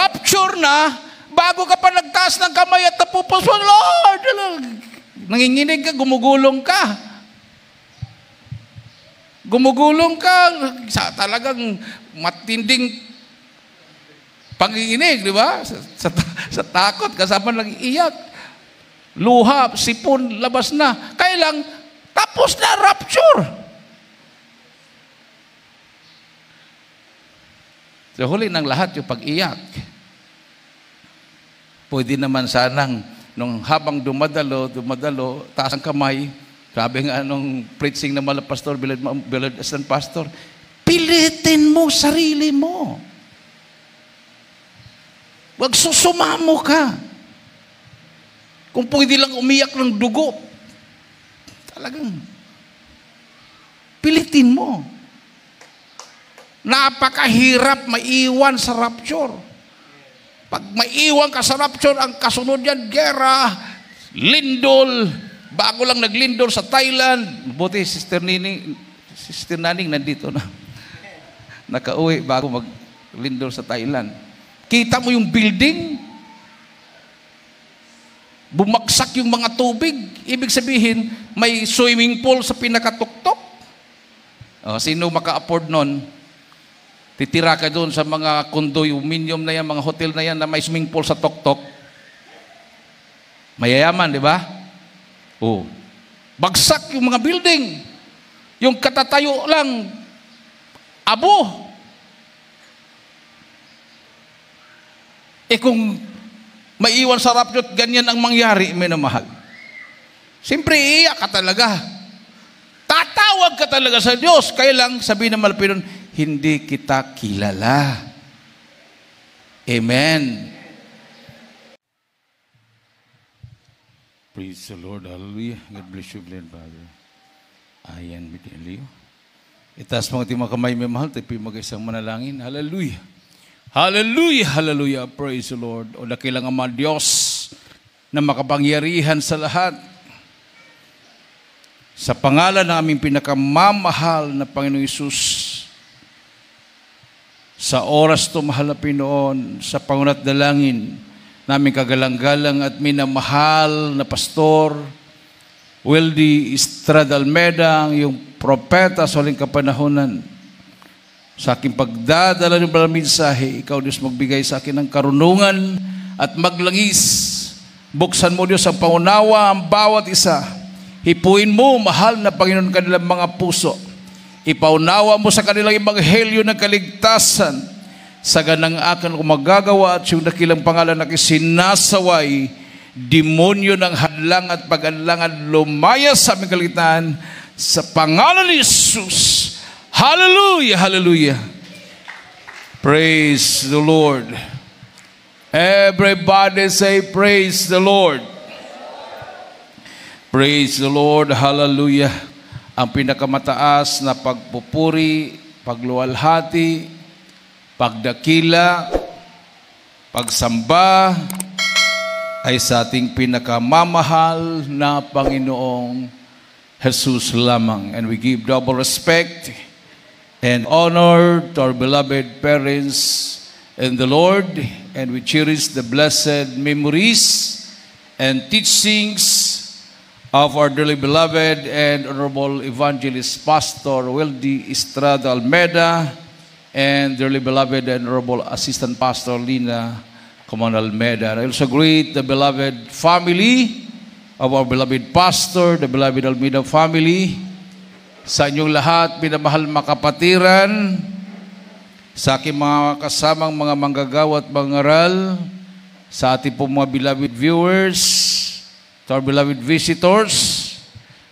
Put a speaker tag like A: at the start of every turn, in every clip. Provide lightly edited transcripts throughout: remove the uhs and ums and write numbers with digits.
A: rapture na, bago ka pa nagtaas ng kamay at napupos, Lord, nanginginig ka, gumugulong ka. Gumugulong ka, talagang matinding panginginig, di ba? Sa takot, kasama lang iyak. Luha, sipon, labas na. Kailang, tapos na rapture. So, huli ng lahat yung pag-iyak. Pwede naman sanang, nung habang dumadalo, taas ang kamay, sabi nga nung preaching na mala pastor, Bilad Assistant Pastor, pilitin mo sarili mo. Wag susumamo ka. Kung pwede lang umiyak ng dugo, talagang pilitin mo. Napakahirap maiwan sa rapture. Pag maiwan ka sa rapture, ang kasunod yan, gera, lindol, bago lang naglindol sa Thailand. Buti, Sister Naning nandito na. Nakauwi bago maglindol sa Thailand. Kita mo yung building, bumagsak yung mga tubig. Ibig sabihin, may swimming pool sa pinakatuktok. Sino maka-afford nun? Titira ka doon sa mga condominium na yan, mga hotel na yan na may swimming pool sa tuktok. Mayayaman, di ba? Bagsak yung mga building. Yung katatayo lang, abo. Kung maiwan sa rapture, ganyan ang mangyari, minamahal. Siyempre, iiyak ka talaga. Tatawag ka talaga sa Diyos. Kaya lang, sabi ng Malapinon, hindi kita kilala. Amen. Praise the Lord. Hallelujah. God bless you, Glenn, Father. Ayan, Bidilio. Itaas mga timang kamay, may mahal. Tayo mag-isang manalangin. Hallelujah. Hallelujah, hallelujah, praise the Lord. O dakilang Ama Diyos na makapangyarihan sa lahat. Sa pangalan ng aming pinakamamahal na Panginoong Hesus, sa oras to mahal na Pinoon, sa pangunat dalangin, naming kagalang-galang at minamahal na Pastor Wildy Estrada Almeida, yung propeta sa huling kapanahonan. Sa aking pagdadala ng maraming mensahe, ikaw Diyos magbigay sa akin ng karunungan at maglangis. Buksan mo Diyos ang pangunawa ang bawat isa. Hipuin mo, mahal na Panginoon, kanilang mga puso. Ipaunawa mo sa kanilang ebanghelyo ng kaligtasan. Sa ganang akin kung magagawa at yung dakilang pangalan na kisinasaway, demonyo ng hadlang at pag-alangan lumaya sa aming kaligtaan sa pangalan ni Jesus. Hallelujah, hallelujah. Praise the Lord. Everybody say praise the Lord. Praise the Lord, hallelujah. Ang pinakamataas na pagpupuri, pagluwalhati, pagdakila, pagsamba ay sa ating pinakamamahal na Panginoong Jesus lamang. And we give double respect and honor to our beloved parents in the Lord, and we cherish the blessed memories and teachings of our dearly beloved and honorable evangelist Pastor Wildy Estrada Almeida and dearly beloved and honorable Assistant Pastor Lina Coman Almeida. I also greet the beloved family of our beloved Pastor, the beloved Almeida family. Sa inyong lahat, pinamahal makapatiran, sa aking mga kasamang mga manggagawa at mangaral, sa ating pong mga beloved viewers, to our beloved visitors,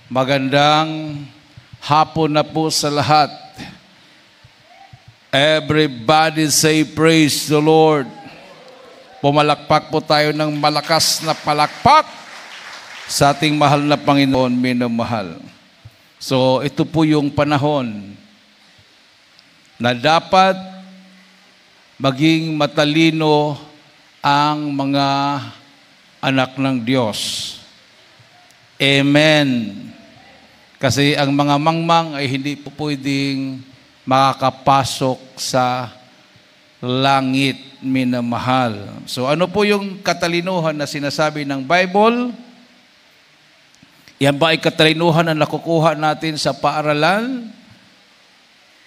A: magandang hapon na po sa lahat. Everybody say praise the Lord. Pumalakpak po tayo ng malakas na palakpak sa ating mahal na Panginoon, minamahal. So, ito po yung panahon na dapat maging matalino ang mga anak ng Diyos. Amen. Kasi ang mga mangmang ay hindi po pwedeng makakapasok sa langit, minamahal. So ano po yung katalinuhan na sinasabi ng Bible? Yan ba ay katalinuhan na nakukuha natin sa paaralan?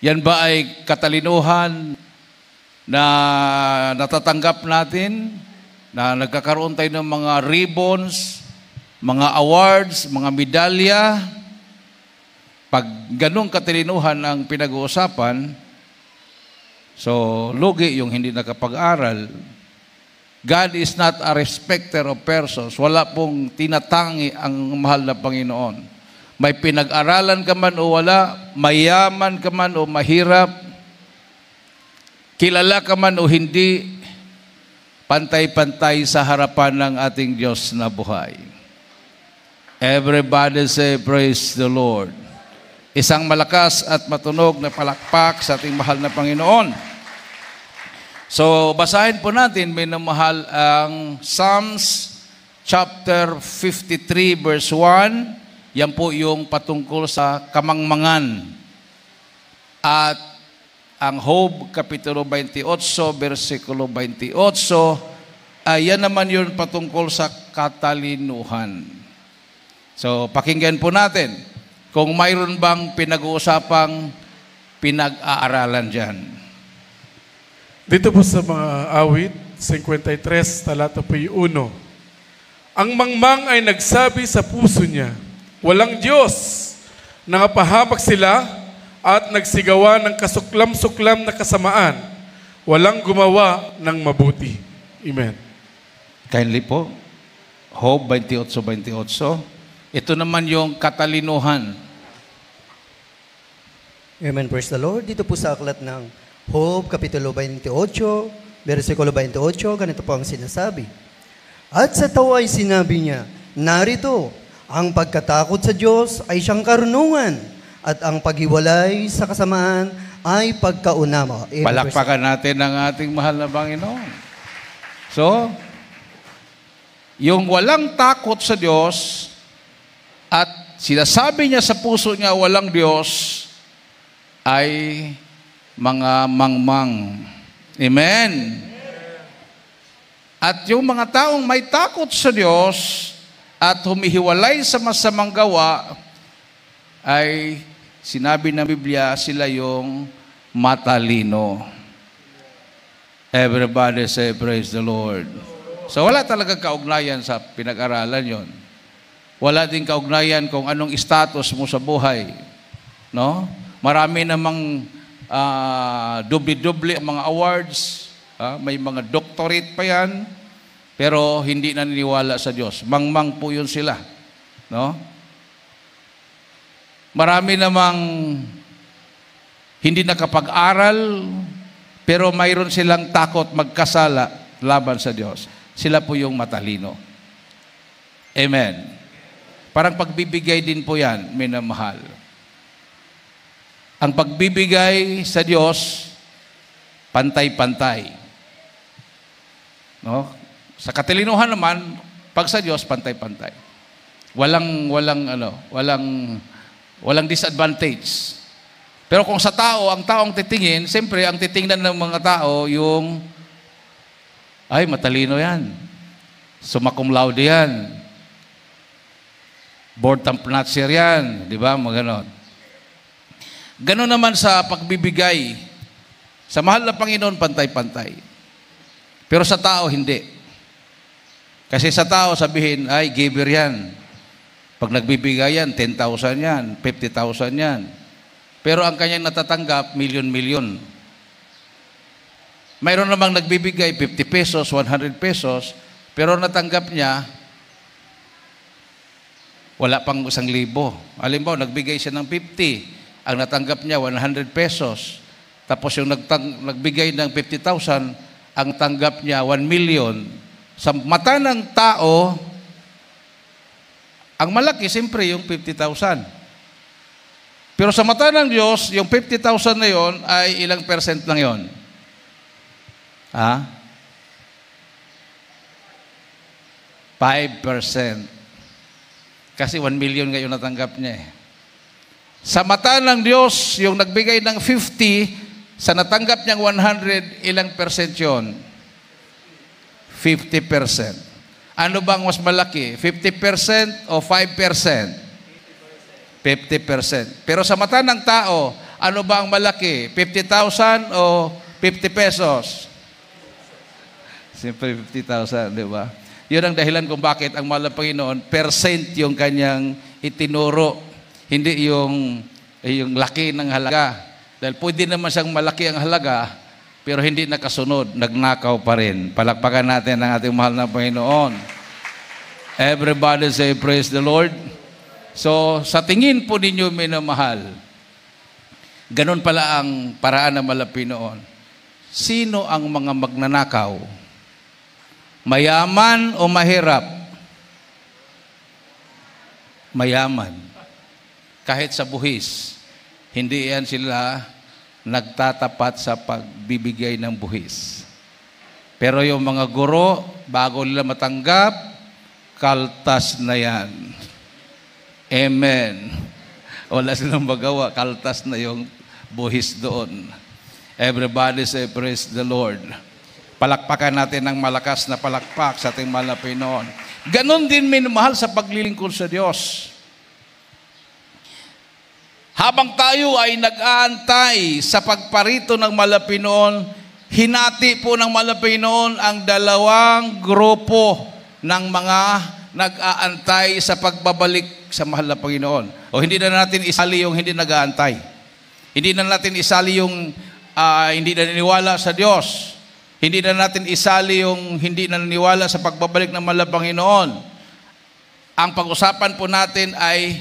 A: Yan ba ay katalinuhan na natatanggap natin, na nagkakaroon tayo ng mga ribbons, mga awards, mga medalya? Pag ganung katalinuhan ang pinag-uusapan, so lugi yung hindi nakapag-aral. God is not a respecter of persons. Wala pong tinatangi ang mahal na Panginoon. May pinag-aralan ka man o wala, mayaman ka man o mahirap, kilala ka man o hindi, pantay-pantay sa harapan ng ating Diyos na buhay. Everybody say, praise the Lord. Isang malakas at matunog na palakpak sa ating mahal na Panginoon. So, basahin po natin, minamahal, ang Psalms chapter 53 verse 1. Yan po yung patungkol sa kamangmangan. At ang Job, Kapitulo 28, versikulo 28, yan naman yun patungkol sa katalinuhan. So, pakinggan po natin kung mayroon bang pinag-uusapang pinag-aaralan dyan.
B: Dito po sa mga awit, 53, talata po 1. Ang mangmang ay nagsabi sa puso niya, walang Diyos, nangapahamak sila at nagsigawa ng kasuklam-suklam na kasamaan, walang gumawa ng mabuti. Amen.
A: Kindly po, Job 28:28. Ito naman yung katalinuhan.
C: Amen, praise the Lord. Dito po sa aklat ng Job, Kapitulo 28, versikulo 28, ganito po ang sinasabi. At sa tawa ay sinabi niya, narito, ang pagkatakot sa Diyos ay siyang karunungan, at ang paghiwalay sa kasamaan ay pagkaunama.
A: Palakpakan natin ang ating mahal na Panginoon. So, yung walang takot sa Diyos at sinasabi niya sa puso niya walang Diyos ay mga mangmang. Amen. At yung mga taong may takot sa Diyos at humihiwalay sa masamang gawa ay sinabi ng Biblia, sila yung matalino. Everybody say, praise the Lord. So wala talaga kaugnayan sa pinag-aralan yon. Wala din kaugnayan kung anong status mo sa buhay. No? Marami namang dubli-dubli mga awards. May mga doctorate pa yan. Pero hindi naniniwala sa Diyos. Mangmang po yun sila. No? Marami namang hindi nakapag-aral, pero mayroon silang takot magkasala laban sa Diyos. Sila po yung matalino. Amen. Parang pagbibigay din po yan, minamahal. Ang pagbibigay sa Diyos, pantay-pantay. No? Sa katalinuhan naman, pag sa Diyos, pantay-pantay. Walang disadvantage. Pero kung sa tao, ang taong titingin, siyempre, ang titingnan ng mga tao, yung, ay, matalino yan. Summa cum laude yan. Board tampnatcher yan. Di ba? Maganon. Ganon naman sa pagbibigay. Sa mahal na Panginoon, pantay-pantay. Pero sa tao, hindi. Kasi sa tao, sabihin, ay, giver yan. Pag nagbibigay yan, 10,000 yan, 50,000 yan. Pero ang kanyang natatanggap, milyon-milyon. Mayroon namang nagbibigay 50 pesos, 100 pesos, pero natanggap niya, wala pang 1,000. Halimbawa, nagbigay siya ng 50, ang natanggap niya 100 pesos. Tapos yung nagbigay ng 50,000, ang tanggap niya 1 million. Sa mata ng tao, ang malaki, siyempre, yung 50,000. Pero sa mata ng Diyos, yung 50,000 na yon ay ilang percent lang yon? 5%. Kasi 1 million ngayon natanggap niya eh. Sa mata ng Diyos, yung nagbigay ng 50, Sa natanggap niyang 100, ilang percent yun? 50%. Ano bang mas malaki? 50% o 5%? 50%. Pero sa mata ng tao, ano ba ang malaki? 50,000 o 50 pesos? Siyempre 50,000, di ba? Yun ang dahilan kung bakit ang mahal ng Panginoon, percent yung kanyang itinuro, hindi yung laki ng halaga. Dahil pwede naman siyang malaki ang halaga, pero hindi nakasunod, nagnakaw pa rin. Palakpakan natin ang ating mahal na Panginoon. Everybody say, praise the Lord. So, sa tingin po ninyo, minamahal, ganun pala ang paraan ng mahal na Panginoon. Sino ang mga magnanakaw? Mayaman o mahirap? Mayaman. Kahit sa buhis, hindi yan sila nagtatapat sa pagbibigay ng buhis. Pero yung mga guro, bago nila matanggap, kaltas na yan. Amen. Wala silang magawa, kaltas na yung buhis doon. Everybody say, praise the Lord. Palakpakan natin ng malakas na palakpak sa ating mahal na Panginoon. Ganon din minamahal sa paglilingkod sa Diyos. Habang tayo ay nag-aantay sa pagparito ng mahal na Panginoon, hinati po ng mahal na Panginoon ang dalawang grupo ng mga nag-aantay sa pagbabalik sa mahal na Panginoon. O hindi na natin isali yung hindi nag-aantay. Hindi na natin isali yung hindi naniniwala sa Diyos. Hindi na natin isali yung hindi naniniwala sa pagbabalik ng mahal na Panginoon. Ang pag-usapan po natin ay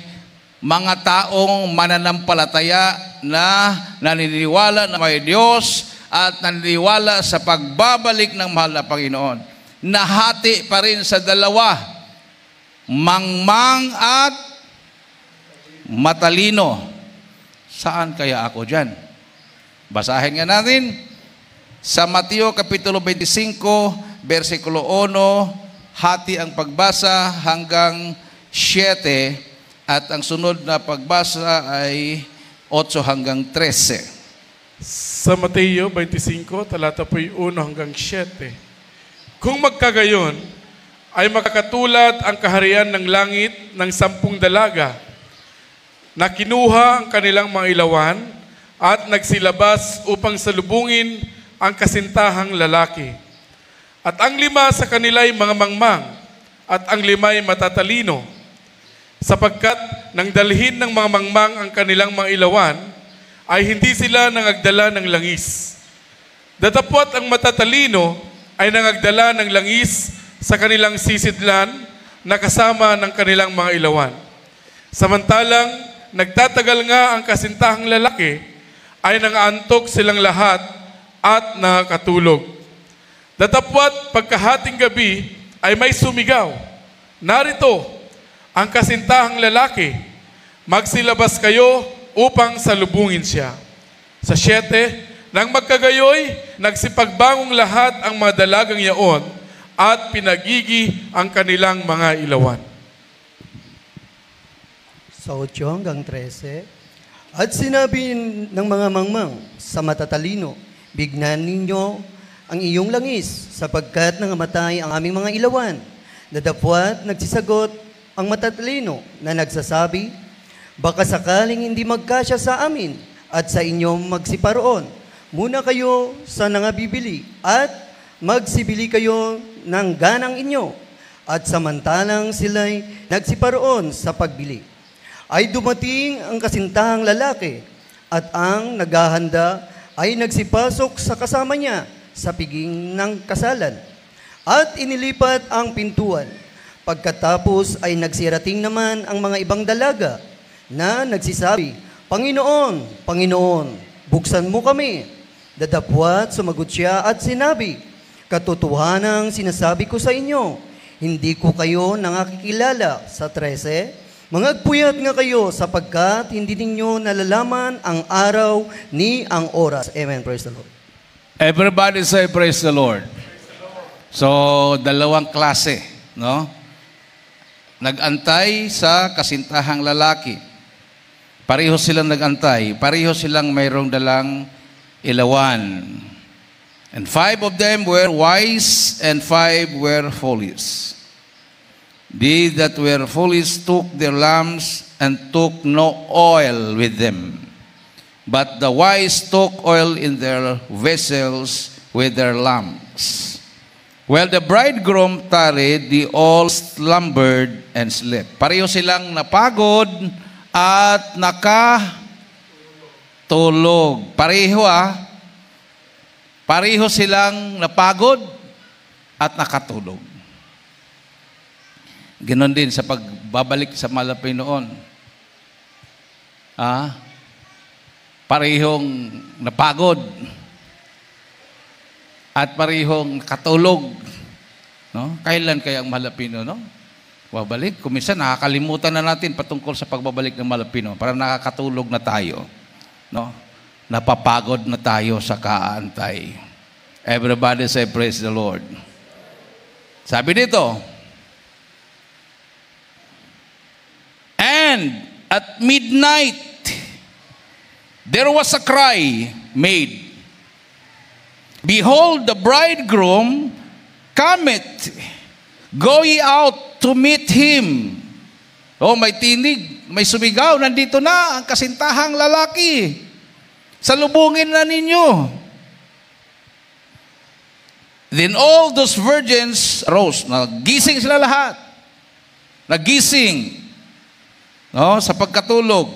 A: mga taong mananampalataya na naniniwala na may Diyos at naniniwala sa pagbabalik ng mahal na Panginoon. Nahati pa rin sa dalawa, mangmang at matalino. Saan kaya ako dyan? Basahin nga natin sa Mateo Kapitulo 25, versikulo 1, hati ang pagbasa hanggang 7 at ang sunod na pagbasa ay 8 hanggang 13.
B: Sa Mateo 25, talata po'y 1 hanggang 7. Kung magkagayon, ay makakatulad ang kaharian ng langit ng 10 dalaga na kinuha ang kanilang mga ilawan at nagsilabas upang salubungin ang kasintahang lalaki. At ang 5 sa kanila'y mga mangmang at ang 5'ay matatalino, sapagkat nang dalhin ng mga mangmang ang kanilang mga ilawan, ay hindi sila nangagdala ng langis. Datapwat ang matatalino ay nangagdala ng langis sa kanilang sisidlan na kasama ng kanilang mga ilawan. Samantalang nagtatagal nga ang kasintahang lalaki, ay nangaantok silang lahat at nakatulog. Datapwat pagkahating gabi ay may sumigaw, narito ang kasintahang lalaki, magsilabas kayo upang salubungin siya. Sa 7, nang magkagayoy, nagsipagbangong lahat ang mga dalagang yaon at pinagigi ang kanilang mga ilawan.
C: Sa 8 hanggang 13, at sinabi ng mga mangmang sa matatalino, bignan ninyo ang iyong langis, sapagkat nangamatay ang aming mga ilawan. Dadapwat nagsisagot ang matatalino na nagsasabi, baka sakaling hindi magkasya sa amin at sa inyong magsiparoon, muna kayo sa nangabibili at magsibili kayo ng ganang inyo. At samantalang sila'y nagsiparoon sa pagbili, ay dumating ang kasintahang lalaki at ang naghahanda ay nagsipasok sa kasama niya sa piging ng kasalan at inilipat ang pintuan. Pagkatapos ay nagsirating naman ang mga ibang dalaga na nagsisabi, Panginoon, Panginoon, buksan mo kami. Dadapwat sumagot siya at sinabi, katotohanang sinasabi ko sa inyo, hindi ko kayo nangakikilala. Sa 13, mangagpuyat nga kayo sapagkat hindi ninyo nalalaman ang araw ni ang oras. Amen. Praise the Lord.
A: Everybody say, praise the Lord. So, dalawang klase, no? Nag-antay sa kasintahang lalaki. Pareho silang nag-antay. Pareho silang mayroong dalang ilawan. And 5 of them were wise, and 5 were foolish. They that were foolish took their lamps, and took no oil with them. But the wise took oil in their vessels with their lamps. While the bridegroom tarried, they all slumbered and slept. Pareho silang napagod at nakatulog. Pareho silang napagod at nakatulog. Ganon din sa pagbabalik sa Panginoon. Parehong napagod at parehong nakatulog. No? Kailan kaya ang Panginoon, no? Babalik. Kung minsan nakakalimutan na natin patungkol sa pagbabalik ng Panginoon. Parang nakakatulog na tayo. No? Napapagod na tayo sa kaantay. Everybody say, praise the Lord. Sabi dito, and at midnight, there was a cry made, behold, the bridegroom cometh, go ye out to meet him. Oh, may tinig, may sumigaw, nandito na ang kasintahang lalaki. Salubungin na ninyo. Then all those virgins arose. Nagising sila lahat. Nagising. No, sa pagkatulog.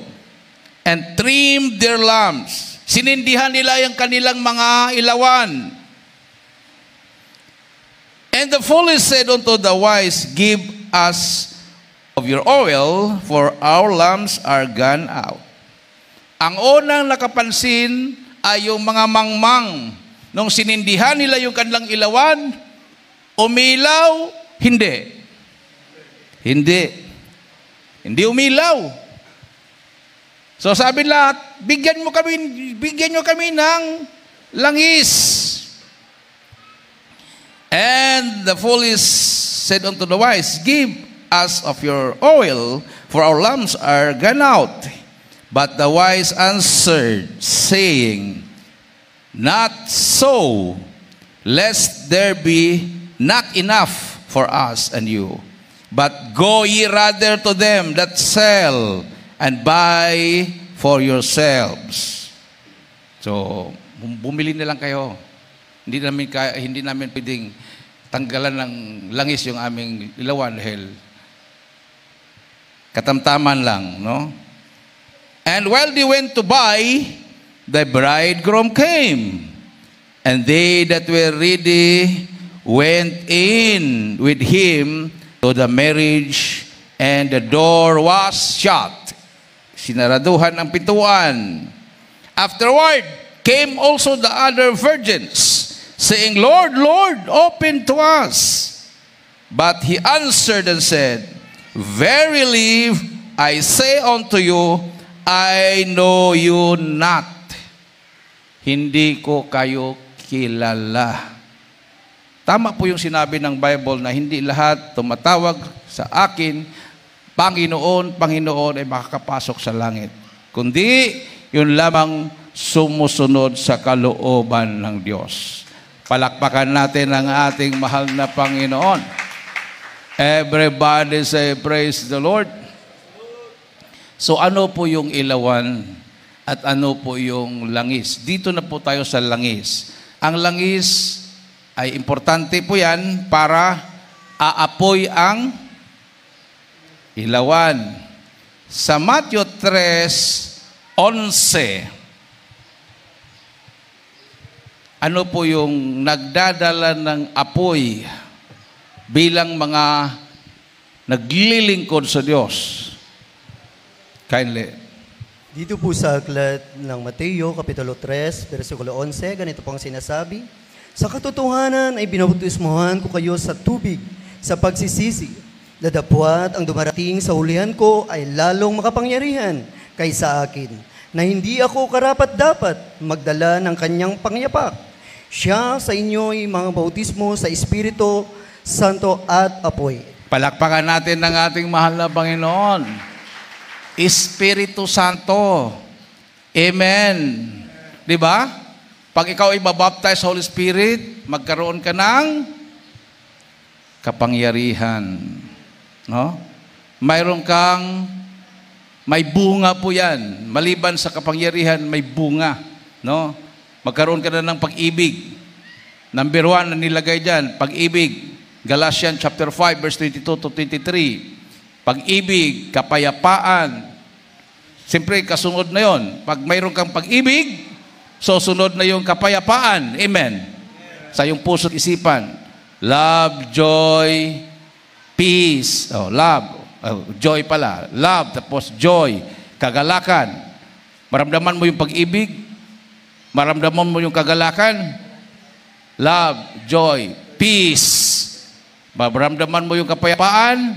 A: And trimmed their lamps. Sinindihan nila yung kanilang mga ilawan. And the foolish said unto the wise, give us of your oil, for our lamps are gone out. Ang unang nakapansin ay yung mga mangmang. Nung sinindihan nila yung kanilang ilawan, umilaw, hindi. Hindi umilaw. So sabi lahat, bigyan nyo kami ng langis. And the foolish said unto the wise, give us of your oil, for our lamps are gone out. But the wise answered, saying, not so, lest there be not enough for us and you. But go ye rather to them that sell, and buy for yourselves. So, bumili na lang kayo. Hindi namin pwedeng tanggalan ng langis yung aming ilawan dahil katamtaman lang, no? And while they went to buy, the bridegroom came, and they that were ready went in with him to the marriage, and the door was shut. Sinaraduhan ang pintuan. Afterward came also the other virgins, saying, Lord, Lord, open to us. But he answered and said, verily I say unto you, I know you not. Hindi ko kayo kilala. Tama po yung sinabi ng Bible na hindi lahat tumatawag sa akin, Panginoon, Panginoon ay makakapasok sa langit. Kundi, yun lamang sumusunod sa kalooban ng Diyos. Palakpakan natin ang ating mahal na Panginoon. Everybody say, praise the Lord. So ano po yung ilawan at ano po yung langis? Dito na po tayo sa langis. Ang langis ay importante po yan para aapoy ang ilawan. Sa Matthew 3:11, ano po yung nagdadala ng apoy bilang mga naglilingkod sa Diyos? Kindly.
C: Dito po sa aklat ng Mateo, Kapitulo 3, versikulo 11, ganito pong sinasabi, sa katotohanan ay binautismohan ko kayo sa tubig sa pagsisisi. Dadapwat ang dumarating sa hulihan ko ay lalong makapangyarihan kaysa akin, na hindi ako karapat-dapat magdala ng kanyang pangyapak. Siya sa inyo'y mga bautismo sa Espiritu Santo at apoy.
A: Palakpakan natin ng ating mahal na Panginoon. Espiritu Santo. Amen. Di ba? Pag ikaw ay mabaptize sa Holy Spirit, magkaroon ka ng kapangyarihan. No? May bunga po yan. Maliban sa kapangyarihan, may bunga. No? Magkaroon ka na ng pag-ibig. Number 1 na nilagay dyan, pag-ibig. Galatians chapter 5, verse 22 to 23. Pag-ibig, kapayapaan. Siyempre, kasunod na yon. Pag mayroon kang pag-ibig, so sunod na yung kapayapaan. Amen. Sa iyong puso't isipan. Love, joy, peace. Love. Joy pala. Love, tapos joy. Kagalakan. Maramdaman mo yung pag-ibig. Maramdaman mo yung kagalakan. Love, joy, peace. Maramdaman mo yung kapayapaan.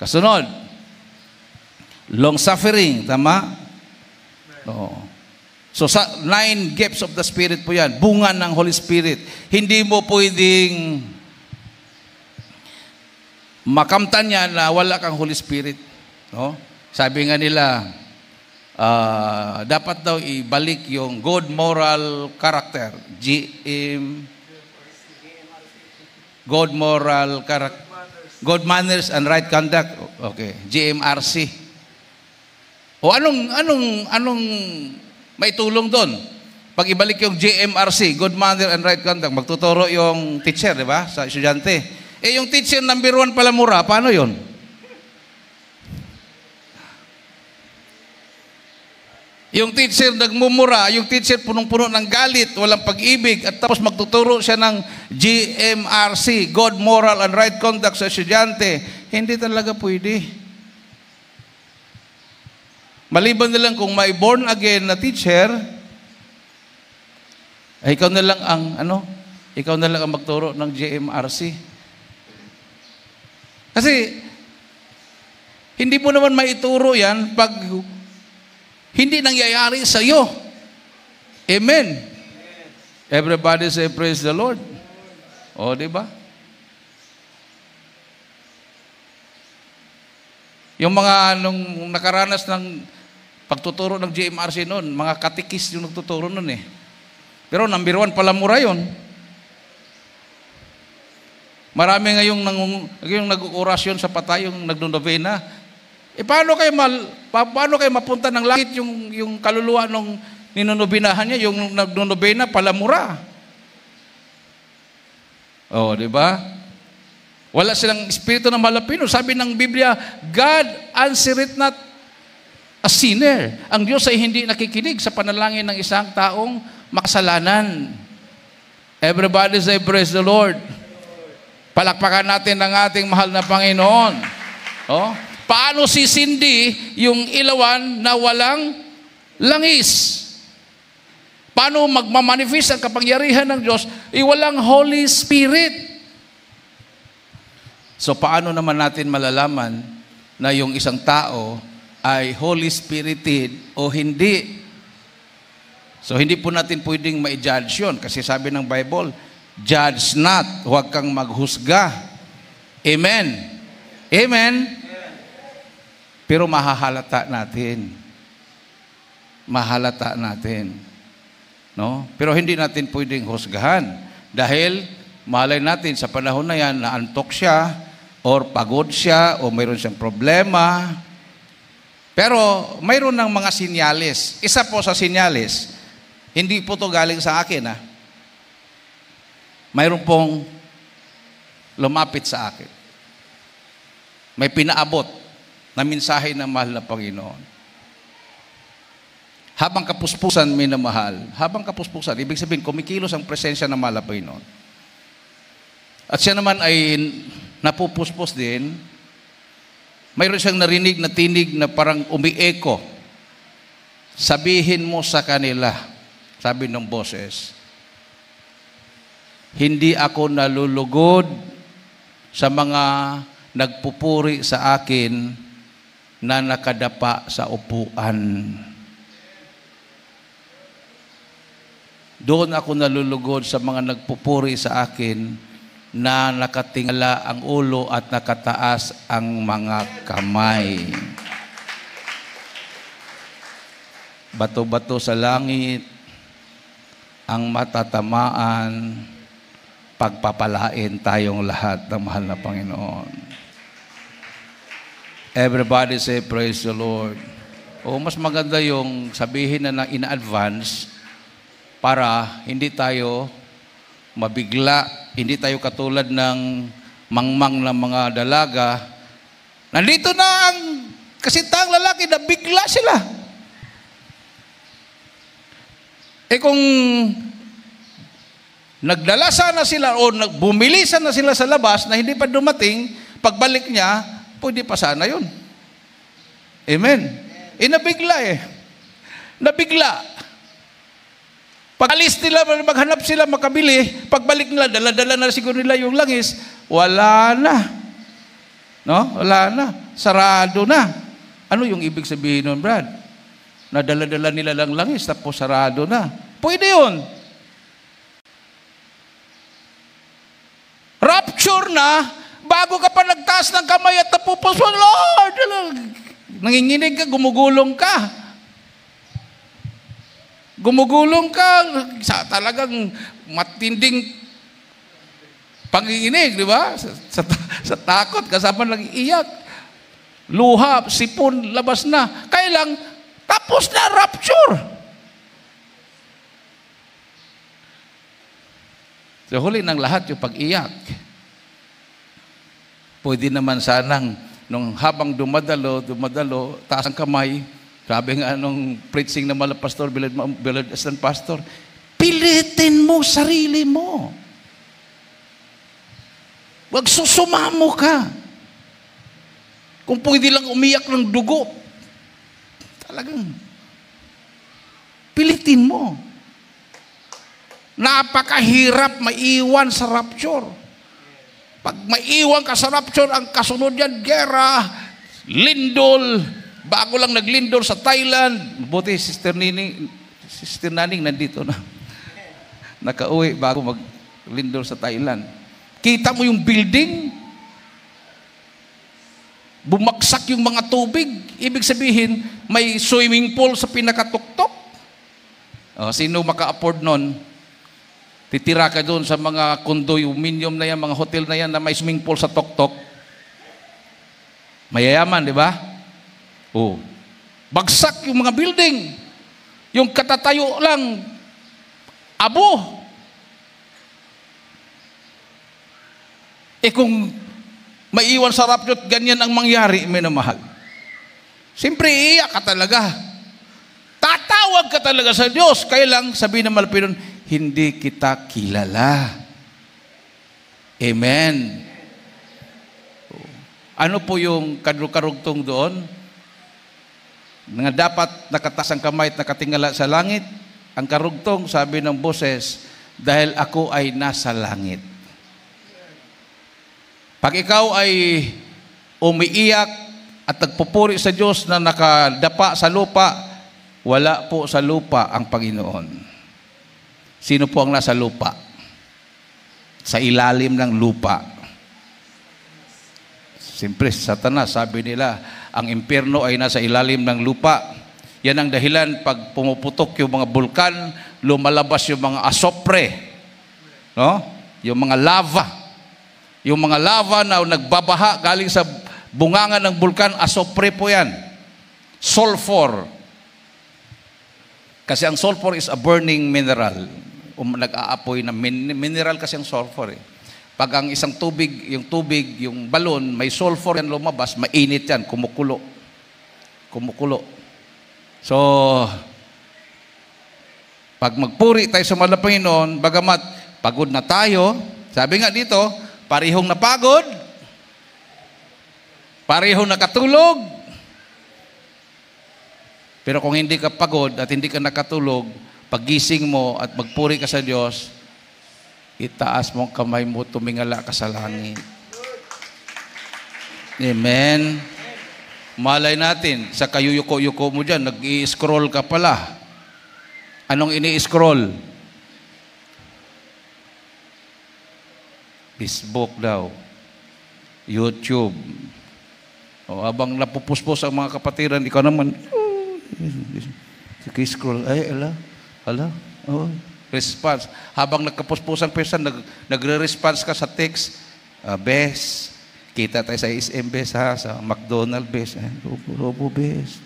A: Kasunod. Long suffering. Tama? Oo. So, 9 gifts of the Spirit po yan. Bunga ng Holy Spirit. Hindi mo pwedeng makamtan yan na wala kang Holy Spirit. No? Sabi nga nila, dapat daw ibalik yung good moral character. Good manners and right conduct. Okay. GMRC. O anong may tulong doon? Pag ibalik yung GMRC, good manner and right conduct, magtuturo yung teacher, di ba? Sa estudyante. Yung teacher number 1 pala mura, paano yun? Yung teacher nagmumura, yung teacher punong-puno ng galit, walang pag-ibig, at tapos magtuturo siya ng GMRC, good moral and right conduct sa estudyante. Hindi talaga pwede. Maliban na lang kung may born again na teacher, ay ikaw na lang ang magturo ng GMRC. Kasi, hindi mo naman maituro yan pag hindi nangyayari sa iyo. Amen. Everybody say, praise the Lord. O, di ba? Yung mga nung nakaranas ng pagtuturo ng GMRC noon, mga katikis yung nagtuturo noon eh. Pero number 1 pala mura yun. Marami ngayong nag-orasyon sa patay, yung nagnonovena. Paano kayo mapunta ng langit yung kaluluwa nung ninonobinahan niya, yung nagnonovena pala mura. Di ba? Wala silang espiritu ng malapino. Sabi ng Biblia, God answereth not a sinner. Ang Diyos ay hindi nakikinig sa panalangin ng isang taong makasalanan. Everybody say, praise the Lord. Palakpakan natin ang ating mahal na Panginoon. Paano sisindi yung ilawan na walang langis? Paano magmamanifest ang kapangyarihan ng Diyos walang Holy Spirit? So paano naman natin malalaman na yung isang tao ay Holy Spirited o hindi? So hindi po natin pwedeng ma-judge yun kasi sabi ng Bible, judge not, huwag kang maghusga. Amen. Amen. Pero mahahalata natin. Mahalata natin. No? Pero hindi natin pwedeng husgahan. Dahil malay natin sa panahon na yan na antok siya, or pagod siya, o mayroon siyang problema. Pero mayroon ng mga sinyales. Isa po sa sinyales, hindi po to galing sa akin, mayroon pong lumapit sa akin. May pinaabot na mensahe ng mahal na Panginoon. Habang kapuspusan, minamahal. Habang kapuspusan, ibig sabihin, kumikilos ang presensya ng mahal na Panginoon. At siya naman ay napupuspos din. Mayroon siyang narinig na tinig na parang umi-echo. Sabihin mo sa kanila, sabi ng boses, hindi ako nalulugod sa mga nagpupuri sa akin na nakadapa sa upuan. Doon ako nalulugod sa mga nagpupuri sa akin na nakatingala ang ulo at nakataas ang mga kamay. Bato-bato sa langit, ang matatamaan, pagpapalain tayong lahat ng mahal na Panginoon. Everybody say, praise the Lord. O mas maganda yung sabihin na in advance para hindi tayo mabigla, hindi tayo katulad ng mangmang ng mga dalaga. Nandito na ang kasintahang lalaki na bigla sila. Kung nagdala sana sila o bumili sana sila sa labas na hindi pa dumating, pagbalik niya, pwede pa sana yun. Amen. Nabigla Nabigla. Pag-alis nila, maghanap sila, makabili, pagbalik nila, dala-dala na siguro nila yung langis, wala na. No? Wala na. Sarado na. Ano yung ibig sabihin nun, Brad? Nadala-dala nila lang langis, tapos sarado na. Pwede yun. Rapture na, bago ka pa nagtaas ng kamay at napupos mo, Lord, nanginginig ka, gumugulong ka. Gumugulong ka, talagang matinding panginginig, di ba? Sa takot, kasama lang iyak. Luha, sipon, labas na. Kailang, tapos na rapture. So, huli ng lahat yung pag-iyak. Pwede naman sanang, nung habang dumadalo, taas ang kamay, sabi nga nung preaching na mala pastor, Bilad Assistant Pastor, pilitin mo sarili mo. Huwag susumamo ka. Kung pwede lang umiyak ng dugo, talagang pilitin mo. Napakahirap maiwan sa rapture. Pag maiwan ka sa rapture, ang kasunod yan, gera, lindol, bago lang naglindol sa Thailand. Buti, Sister Naning nandito na. Nakauwi bago maglindol sa Thailand. Kita mo yung building, bumaksak yung mga tubig. Ibig sabihin, may swimming pool sa pinakatuktok. Sino maka-afford nun? Titira ka doon sa mga condominium na yan, mga hotel na yan na may swimming pool sa tuktok. Mayayaman, di ba? Bagsak yung mga building. Yung katatayo lang, abo. Kung maiwan sa rapture, ganyan ang mangyari, may namahal. Siyempre, iiyak ka talaga. Tatawag ka talaga sa Diyos. Kaya lang, sabi ng Malapinon, hindi kita kilala. Amen. Ano po yung karugtong doon? Nga dapat nakatas ang kamay at nakatingala sa langit. Ang karugtong, sabi ng boses, dahil ako ay nasa langit. Pag ikaw ay umiiyak at nagpupuri sa Diyos na nakadapa sa lupa, wala po sa lupa ang Panginoon. Sino po ang nasa lupa? Sa ilalim ng lupa. Siyempre, Satanas, sabi nila, ang impyerno ay nasa ilalim ng lupa. Yan ang dahilan pag pumuputok yung mga bulkan, lumalabas yung mga asopre. No? Yung mga lava. Yung mga lava na nagbabaha galing sa bungangan ng bulkan, asopre po yan. Sulfur. Kasi ang sulfur is a burning mineral. Nag-aapoy na mineral kasi ang sulfur eh. Pag ang isang tubig, yung balon, may sulfur yan lumabas, mainit yan, kumukulo. Kumukulo. So, pag magpuri tayo sa mahal na Panginoon, bagamat pagod na tayo, sabi nga dito, parehong napagod, parehong nakatulog. Pero kung hindi ka pagod at hindi ka nakatulog, paggising mo at magpuri ka sa Diyos, itaas mo ang kamay mo, tumingala ka sa langit. Amen. Malay natin, sa kayuyuko-yuko mo dyan, nag-i-scroll ka pala. Anong ini-scroll? Facebook daw. YouTube. O, habang napupuspos ang mga kapatiran, ikaw naman, scroll, ay, ala, oh. response. Habang nagkapuspusan person, nagre-response ka sa text, Bes, kita tayo sa SM, Bes, ha? Sa McDonald's, Bes. Robo, Bes.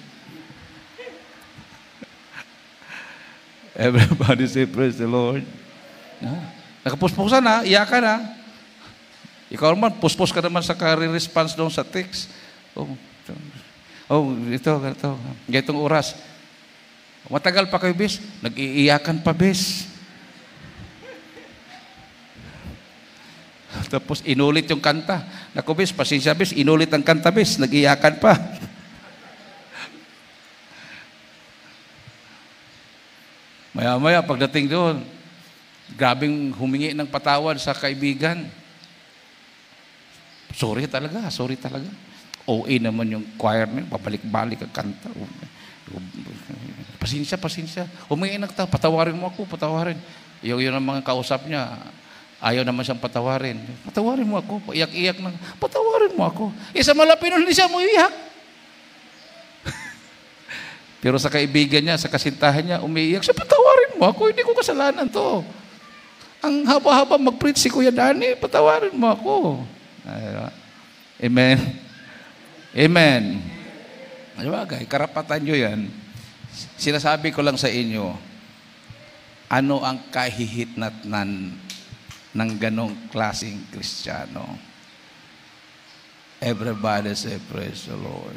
A: Everybody say, praise the Lord. Nakapuspusan ha, iyakan ha. Ikaw naman, puspos ka naman sa response doon sa text. Ito. Ganitong oras. Matagal pa kayo, Bes. Nag-iiyakan pa, Bes. Tapos inulit yung kanta. Naku, Bes, pasensya, Bes. Inulit ang kanta, Bes. Nag-iiyakan pa. Maya-maya, pagdating doon, grabing humingi ng patawad sa kaibigan. Sorry talaga. OA naman yung choir na, pabalik-balik ang kanta. Pasensya. Humingi ng patawarin mo ako, patawarin. Yun ang mga kausap niya. Ayaw naman siyang patawarin. Patawarin mo ako. Iyak-iyak na, patawarin mo ako. Sa malapit nun, hindi siya mo iyak. Pero sa kaibigan niya, sa kasintahan niya, umiiyak siya, patawarin mo ako, hindi ko kasalanan to. Ang haba-haba mag-preach si Kuya Danny, patawarin mo ako. Amen. Amen. Bagay, karapatan nyo yan. Sinasabi ko lang sa inyo, ano ang kahihitnatnan ng ganong klaseng Kristiyano? Everybody say, praise the Lord.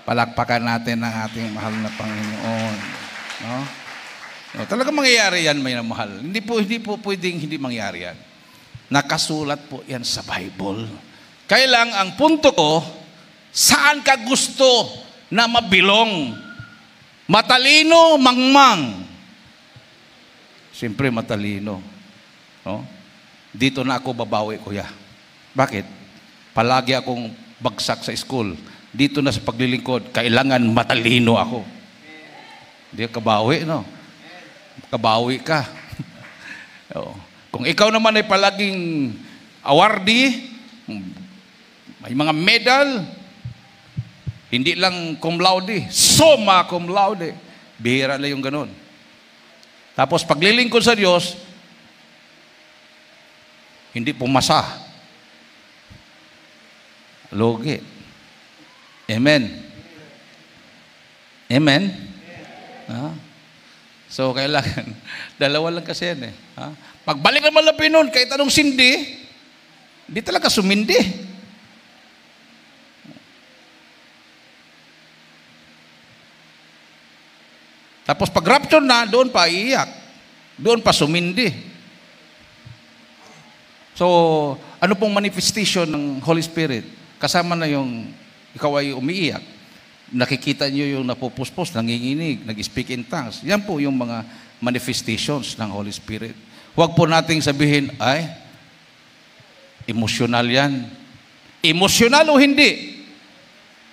A: Palakpakan natin ang ating mahal na Panginoon. No? Talagang mangyayari yan, may mahal. Hindi po pwedeng hindi mangyayari yan. Nakasulat po yan sa Bible. Kailang ang punto ko, saan ka gusto na mabilong? Matalino, mangmang. Siyempre matalino. No? Dito na ako babawi, kuya. Bakit? Palagi akong bagsak sa school. Dito na sa paglilingkod, kailangan matalino ako. Hindi kabawi, no? Kabawi ka. Kung ikaw naman ay palaging awardee, may mga medal, hindi lang cum laude, summa cum laude. Bihira na yung ganun. Tapos paglilingkod sa Diyos, hindi pumasa. Logi. Amen. Amen. So, kailangan, dalawa lang kasi yan eh. Pagbalik naman lang pinon, kahit anong sindi, hindi talaga sumindi. Tapos pag rapture na, doon pa iiyak. Doon pa sumindi. So, ano pong manifestation ng Holy Spirit? Kasama na yung ikaw ay umiiyak. Nakikita niyo yung napupuspos, nanginginig, nag-speak in tongues. Yan po yung mga manifestations ng Holy Spirit. Huwag po nating sabihin, ay, emosyonal yan. Emosyonal o hindi?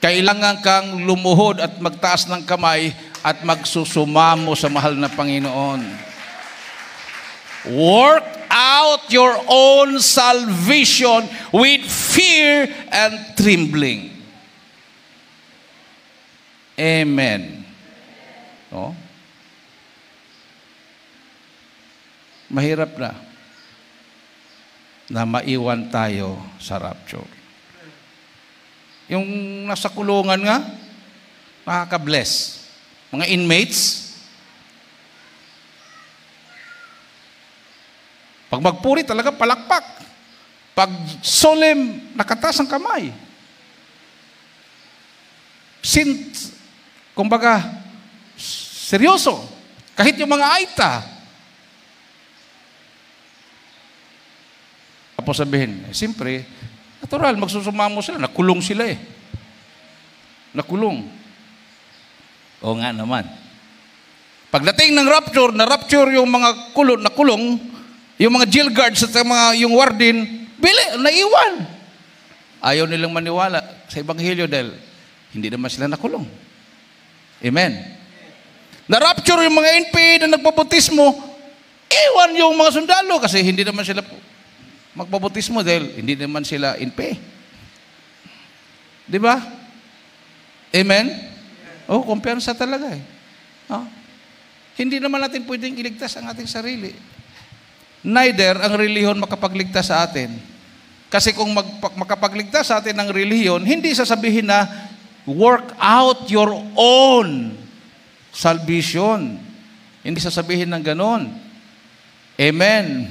A: Kailangan kang lumuhod at magtaas ng kamay at magsusumamo sa mahal na Panginoon. Work out your own salvation with fear and trembling. Amen. No? Mahirap na maiwan tayo sa rapture. Yung nasa kulungan nga, nakaka-bless. Mga inmates, pag magpuri talaga palakpak. Pag solemn, nakatas ang kamay. Kumbaga, seryoso. Kahit yung mga aita. Tapos sabihin, siyempre, natural, magsusumamo sila. Nakulong sila eh. Nakulong. O nga naman. Pagdating ng rapture, na-rapture yung mga nakulong, yung mga jail guards at yung warden, naiwan. Ayaw nilang maniwala sa Ebanghelyo dahil hindi naman sila nakulong. Amen. Na-rapture yung mga NP na nagpabutismo, iwan yung mga sundalo kasi hindi naman sila magpabutismo dahil hindi naman sila NP. Di ba? Amen? Oh, kumpiyansa talaga eh. Hindi naman natin pwedeng iligtas ang ating sarili. Neither ang relihiyon makapagligtas sa atin. Kasi kung makapagligtas sa atin ng relihiyon, hindi sasabihin na work out your own salvation. Hindi sasabihin ng ganon. Amen.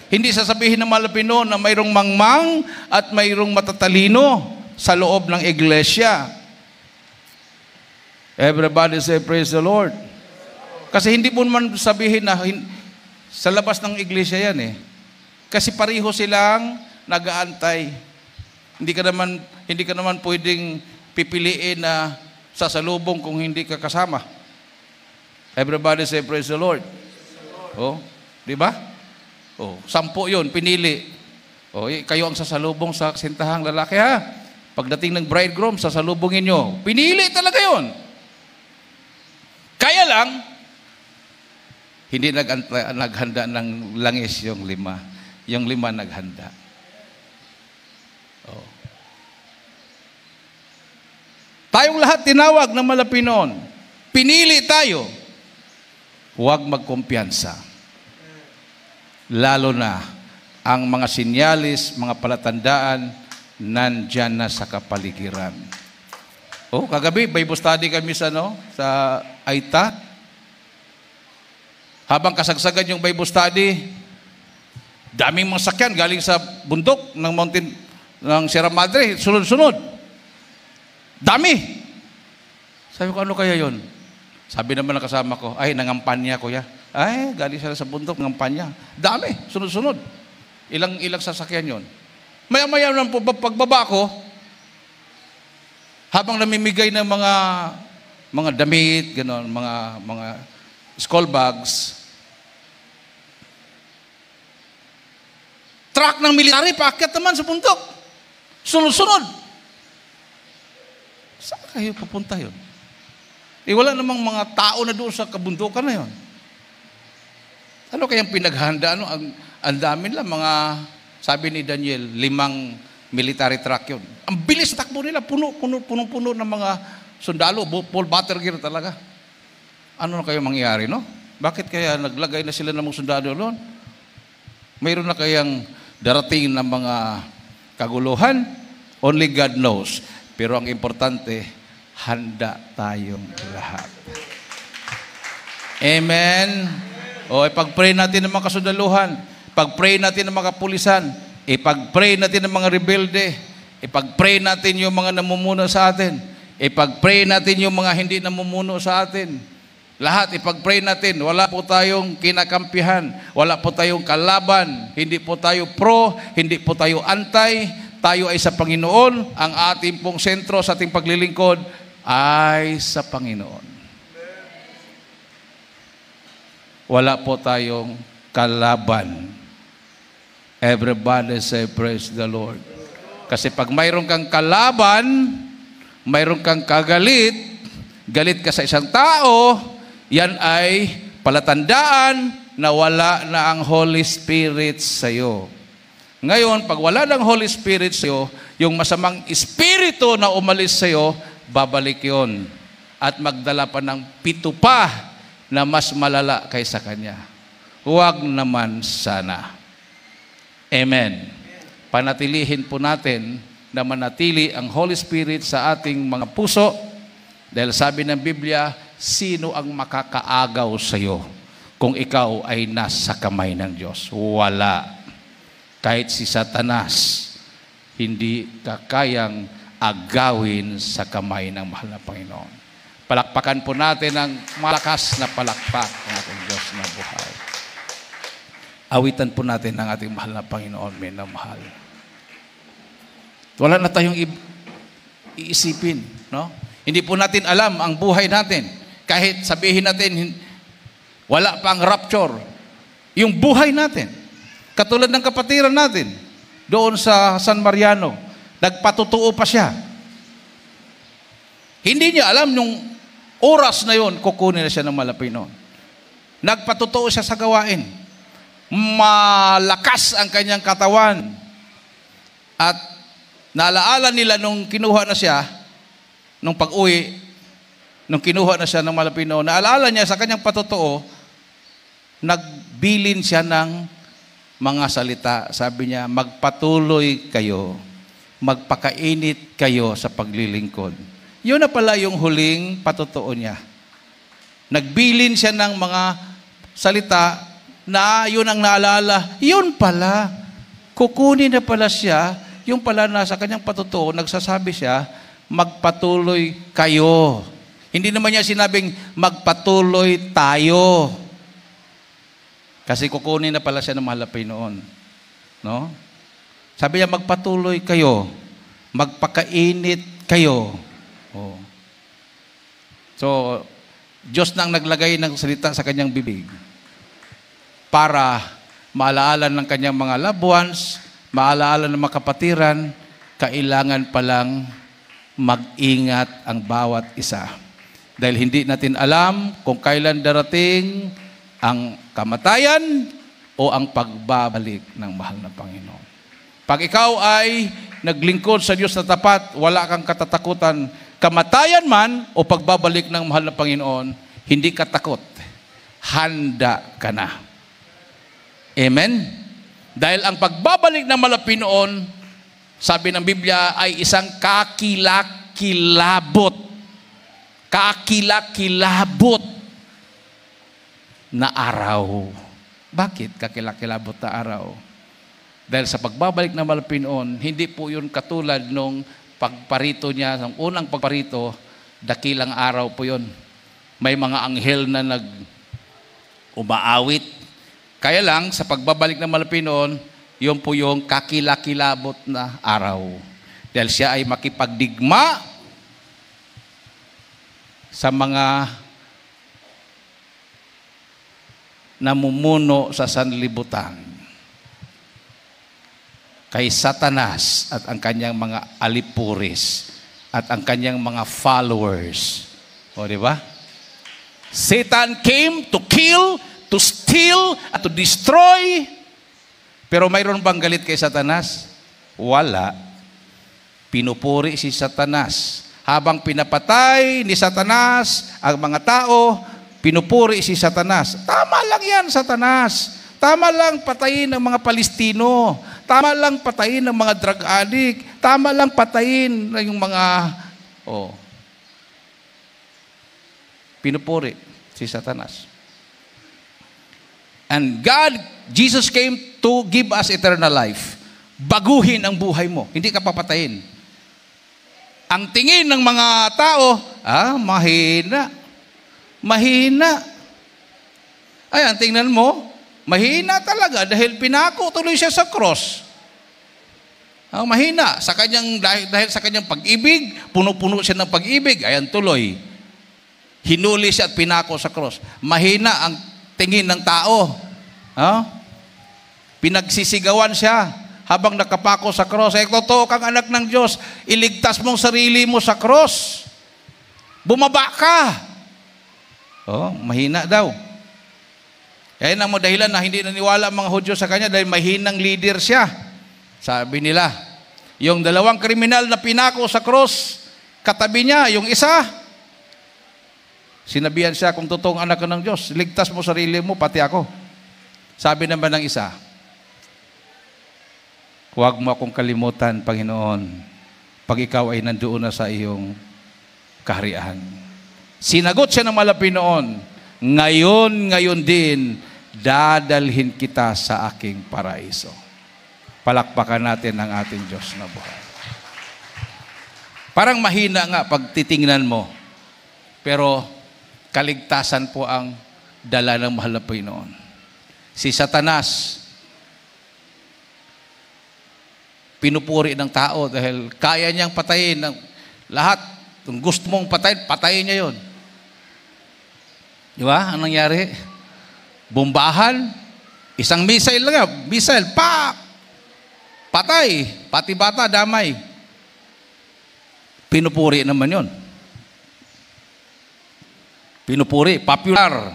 A: Hindi sasabihin ng Malapino na mayroong mangmang at mayroong matatalino sa loob ng iglesia. Everybody say praise the Lord. Kasi hindi po naman sabihin na sa labas ng iglesia yan eh. Kasi pareho silang nag-aantay. Hindi ka naman pwedeng pipiliin na sasalubong kung hindi ka kasama. Everybody say praise the Lord. Oh, di ba? Oh, 10 yun, pinili. Oh, kayo ang sasalubong sa sintahang lalaki ha. Pagdating ng bridegroom, sasalubungin nyo. Pinili talaga yun. Kaya lang, hindi naghanda ng langis yung 5. Yung 5 naghanda. Oh. Tayong lahat tinawag ng Malapinon. Pinili tayo. Huwag magkumpiyansa. Lalo na ang mga sinyalis, mga palatandaan, nandyan na sa kapaligiran. Oh, kagabi, Bible study kami sa Aita. Habang kasagsagan yung Bible study, daming mga sakyan galing sa bundok ng mountain ng Sierra Madre, sunod-sunod. Dami. Sabi ko, ano kaya yon? Sabi naman ng kasama ko, ay, nangampanya kuya. Ay, galing sila sa bundok, nangampanya. Dami, sunod-sunod. Ilang sasakyan yon. Maya-maya lang po, pagbaba ko, habang namimigay ng mga damit, gano'n, mga school bags, truck ng military, paakyat naman sa bundok. Sunod-sunod. Saan kayo pupunta yun? Wala namang mga tao na doon sa kabundukan na yun. Ano kayang pinaghanda? Ang dami lang, sabi ni Daniel, 5 military truck yun. Ang bilis takbo nila, puno ng mga sundalo, full battle gear talaga. Ano na kayo mangyayari, no? Bakit kaya naglagay na sila ng mga sundalo doon? Mayroon na kayang darating na mga kaguluhan? Only God knows. Pero ang importante, handa tayong lahat. Amen. O, ipag-pray natin ng mga kasundaluhan, ipag-pray natin ng mga kapulisan, ipag-pray natin ng mga rebelde, ipag-pray natin yung mga namumuno sa atin, ipag-pray natin yung mga hindi namumuno sa atin. Lahat ipag-pray natin. Wala po tayong kinakampihan, wala po tayong kalaban, hindi po tayo pro, hindi po tayo antay. Tayo ay sa Panginoon. Ang ating pong sentro sa ating paglilingkod ay sa Panginoon. Wala po tayong kalaban. Everybody say praise the Lord. Kasi pag mayroon kang kalaban, mayroon kang kagalit, galit ka sa isang tao, yan ay palatandaan na wala na ang Holy Spirit sa iyo. Ngayon, pag wala ng Holy Spirit sa iyo, yung masamang espiritu na umalis sa iyo, babalik yon at magdala pa ng 7 pa na mas malala kaysa kanya. Huwag naman sana. Amen. Panatilihin po natin na manatili ang Holy Spirit sa ating mga puso dahil sabi ng Biblia, sino ang makakaagaw sa iyo kung ikaw ay nasa kamay ng Diyos? Wala. Kahit si Satanas, hindi ka kayang agawin sa kamay ng mahal na Panginoon. Palakpakan po natin ang malakas na palakpak ng ating Diyos na buhay. Awitan po natin ang ating mahal na Panginoon, minamahal. Wala na tayong iisipin, no? Hindi po natin alam ang buhay natin. Kahit sabihin natin, wala pang rapture. Yung buhay natin. Katulad ng kapatiran natin, doon sa San Mariano, nagpatutuo pa siya. Hindi niya alam yung oras na yon, kukunin na siya ng Malapino. Nagpatutuo siya sa gawain. Malakas ang kanyang katawan. At naalaala nila nung kinuha na siya, nung pag-uwi, nung kinuha na siya ng Malapino, naalaala niya sa kanyang patutuo, nagbilin siya ng mga salita. Sabi niya, magpatuloy kayo, magpakainit kayo sa paglilingkod. Yun na pala yung huling patutuo niya. Nagbilin siya ng mga salita na yun ang naalala. Yun pala, kukunin na pala siya, yung pala nasa kanyang patutuo, nagsasabi siya, magpatuloy kayo. Hindi naman niya sinabing, magpatuloy tayo. Kasi kukunin na pala siya ng mahal na Panginoon. No? Sabi niya, magpatuloy kayo, magpakainit kayo. Oh. So, Diyos nang naglagay ng salita sa kanyang bibig para maalaala ng kanyang mga loved ones, maalaala ng mga kapatiran, kailangan palang mag-ingat ang bawat isa. Dahil hindi natin alam kung kailan darating ang kamatayan o ang pagbabalik ng mahal na Panginoon. Pag ikaw ay naglingkod sa Diyos na tapat, wala kang katatakutan, kamatayan man o pagbabalik ng mahal na Panginoon, hindi ka takot. Handa ka na. Amen? Dahil ang pagbabalik ng mahal na Panginoon, sabi ng Biblia, ay isang kakilakilabot. Kakilakilabot na araw. Bakit kakilakilabot na araw? Dahil sa pagbabalik ng mahal na Panginoon, hindi po yun katulad nung pagparito niya, ng unang pagparito, dakilang araw po yun. May mga anghel na umaawit. Kaya lang, sa pagbabalik ng mahal na Panginoon, yun po yung kakilakilabot na araw. Dahil siya ay makipagdigma sa mga namumuno sa sanlibutan. Kay Satanas at ang kanyang mga alipuris at ang kanyang mga followers. O, di ba? Satan came to kill, to steal, at to destroy. Pero mayroon bang galit kay Satanas? Wala. Pinupuri si Satanas. Habang pinapatay ni Satanas ang mga tao, pinupuri si Satanas. Tama lang yan, Satanas. Tama lang patayin ng mga Palestino. Tama lang patayin ng mga drug addict. Tama lang patayin ng mga... Pinupuri si Satanas. And Jesus came to give us eternal life. Baguhin ang buhay mo. Hindi ka papatayin. Ang tingin ng mga tao, mahina. Mahina. Ayan, tingnan mo, mahina talaga dahil pinako tuloy siya sa cross. Mahina sa kanyang dahil sa kanyang pag-ibig, puno-puno siya ng pag-ibig, ayan tuloy. Hinuli siya at pinako sa cross. Mahina ang tingin ng tao. Pinagsisigawan siya habang nakapako sa cross. Totoo kang anak ng Diyos, iligtas mong sarili mo sa cross. Bumaba ka. Mahina daw. Kaya ang dahilan na hindi naniwala ang mga Hudyo sa kanya dahil mahinang leader siya. Sabi nila, yung dalawang kriminal na pinako sa cross, katabi niya, yung isa, sinabihan siya, kung totoong anak ka ng Diyos, ligtas mo sarili mo, pati ako. Sabi naman ng isa, huwag mo akong kalimutan, Panginoon, pag ikaw ay nandoon na sa iyong kaharian. Sinagot siya ng mahal na Panginoon, ngayon din, dadalhin kita sa aking paraiso. Palakpakan natin ang ating Diyos na buhay. Parang mahina nga pag titingnan mo, pero kaligtasan po ang dala ng mahal na Panginoon. Si Satanas, pinupuri ng tao dahil kaya niyang patayin ng lahat. Kung gusto mong patayin, patayin niya yun. Di ba? Anong nangyari? Bombahan, isang missile lang, missile, pak! Patay, pati bata, damay. Pinupuri naman yun. Pinupuri, popular.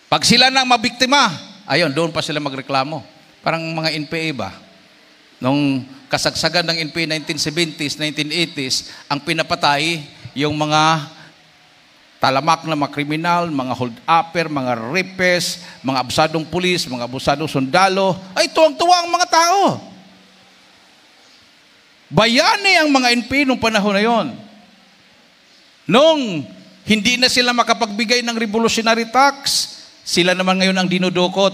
A: Pag sila nang mabiktima, ayun, doon pa sila magreklamo. Parang mga NPA ba? Nung kasagsagan ng NPA 1970s, 1980s, ang pinapatay, yung mga talamak na mga kriminal, mga hold-upper, mga rapist, mga abusadong pulis, mga abusadong sundalo, ay tuwang-tuwa ang mga tao. Bayani ang mga NP nung panahon na yon. Nung hindi na sila makapagbigay ng revolutionary tax, sila naman ngayon ang dinudukot.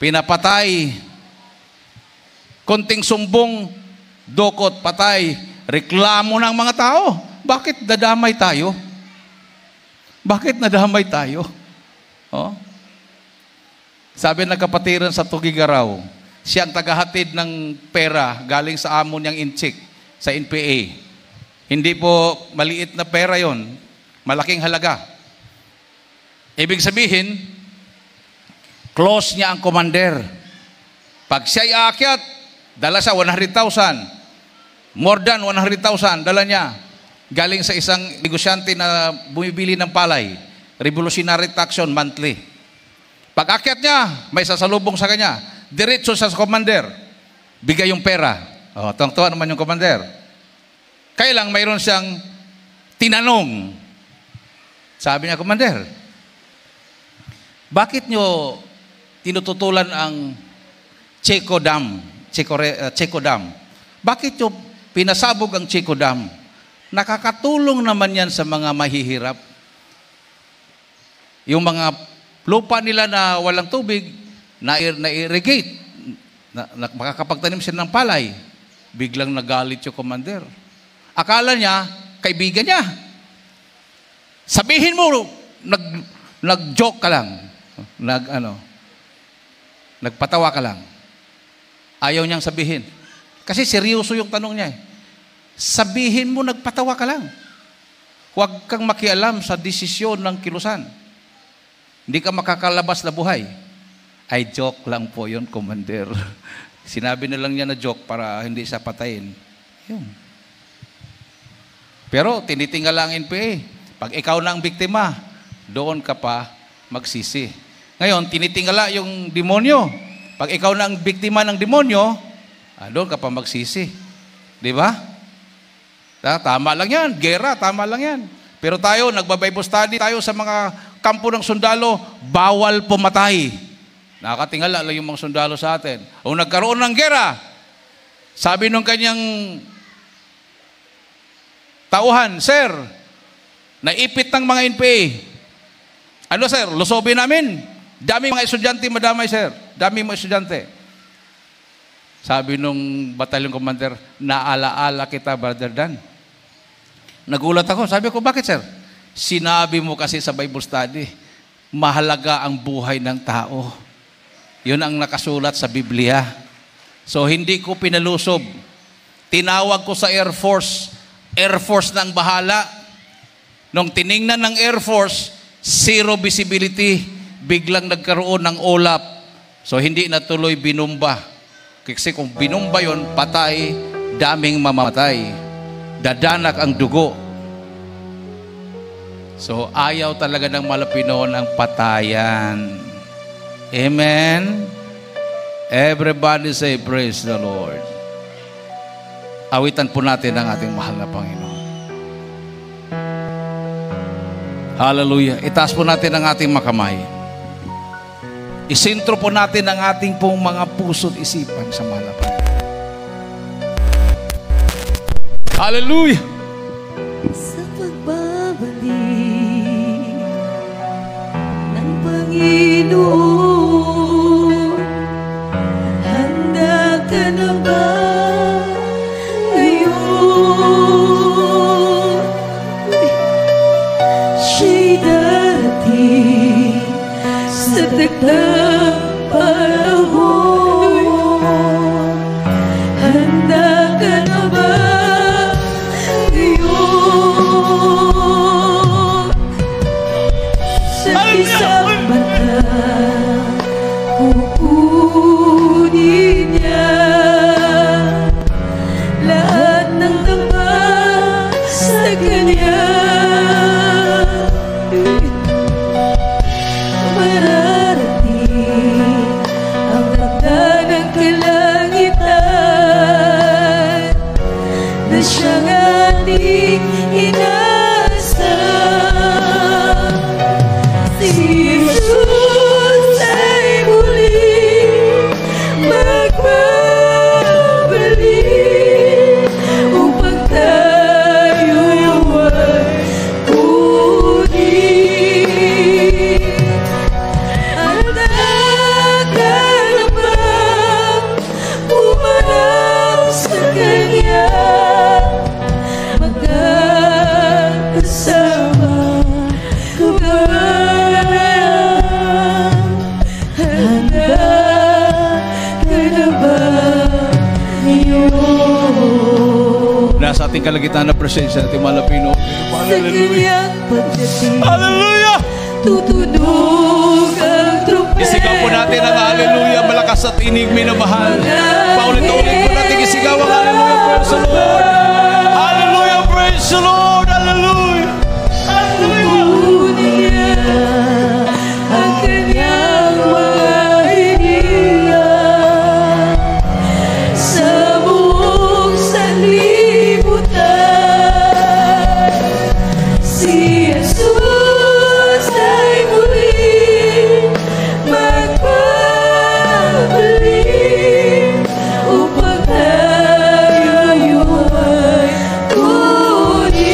A: Pinapatay. Konting sumbong, dukot, patay. Reklamo ng mga tao. Bakit nadamay tayo? Bakit nadamay tayo? Oh? Sabi ng kapatiran sa Tugigaraw, siya ang tagahatid ng pera galing sa amo niyang inchik sa NPA. Hindi po maliit na pera yon, malaking halaga. Ibig sabihin, close niya ang commander. Pag siya'y aakyat, dala siya 100,000. More than 100,000, dala niya. Galing sa isang negosyante na bumibili ng palay. Revolutionary tax yun, monthly. Pag aakyat niya, may sasalubong sa kanya. Diretso sa commander. Bigay yung pera. O, tuwang-tuwa naman yung commander. Kaya lang, mayroon siyang tinanong. Sabi niya, commander, bakit nyo tinututulan ang Checo Dam? Checo Dam. Bakit nyo pinasabog ang Checo Dam? Nakakatulong naman yan sa mga mahihirap. Yung mga lupa nila na walang tubig, na-irrigate, makakapagtanim sila ng palay. Biglang nagalit yung commander. Akala niya, kaibigan niya. Sabihin mo, nag-joke ka lang. Nagpatawa ka lang. Ayaw niyang sabihin. Kasi seryoso yung tanong niya. Sabihin mo, nagpatawa ka lang. Huwag kang makialam sa desisyon ng kilusan. Hindi ka makakalabas na buhay. Ay, joke lang po yun, commander. Sinabi na lang niya na joke para hindi siya patayin. Yun. Pero tinitingala ang NPA. Pag ikaw na ang biktima, doon ka pa magsisi. Ngayon, tinitingala yung demonyo. Pag ikaw na ang biktima ng demonyo, doon ka pa magsisi. Di ba? Tama lang yan. Gera, tama lang yan. Pero tayo, nagba-Bible study tayo sa mga kampo ng sundalo, bawal pumatay. Nakatingala lang yung mga sundalo sa atin. O nagkaroon ng gera, sabi nung kanyang tauhan, sir, naipit ng mga NPA. Ano sir, lusobin namin. Dami mga estudyante madamay sir. Dami mga estudyante. Sabi nung batalyon commander, naalaala kita, Brother Dan. Nagulat ako. Sabi ko, bakit sir? Sinabi mo kasi sa Bible study, mahalaga ang buhay ng tao. Yun ang nakasulat sa Biblia. So, hindi ko pinalusob. Tinawag ko sa Air Force. Air Force na ang bahala. Nung tiningnan ng Air Force, zero visibility. Biglang nagkaroon ng ulap. So, hindi natuloy binumba. Kasi kung binumba yon, patay, daming mamamatay. Dadanak ang dugo. So, ayaw talaga ng Malapino ng patayan. Amen? Everybody say, praise the Lord. Awitan po natin ang ating mahal na Panginoon. Hallelujah. Itaas po natin ang ating makamay. Isintro po natin ang ating pong mga puso't isipan sa mahal na Panginoon. Hallelujah!
D: Sa pagbabalik ng Panginoon, handa ka na ba ngayon? Siya'y darating sa takdang panahon. Handa ka na ba ngayon? Sa isang mata
A: ating kalagitnaan na presensya natin malapino.
D: Sa kanyang pagdating,
A: Hallelujah!
D: tutunog ang trumpeta.
A: Isigaw po natin ang hallelujah, malakas at inig, minamahal. Paulit-ulit po natin isigaw ang hallelujah, praise the Lord. Hallelujah, praise the Lord. Hallelujah. Hallelujah.
D: Niya ang kanyang mga hininga sa buong sanlibutan. Si Jesus ay muling magbabalik upang tayo ay kunin.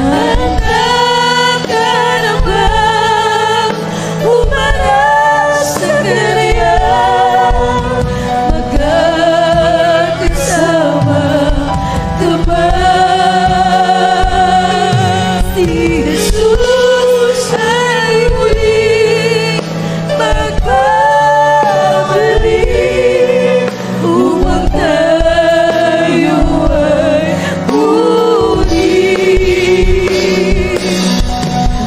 D: Handa ka na bang humarap sa Kanya? Magkakasama ka ba? Si Jesus ay muling magbabalik upang tayo ay kunin.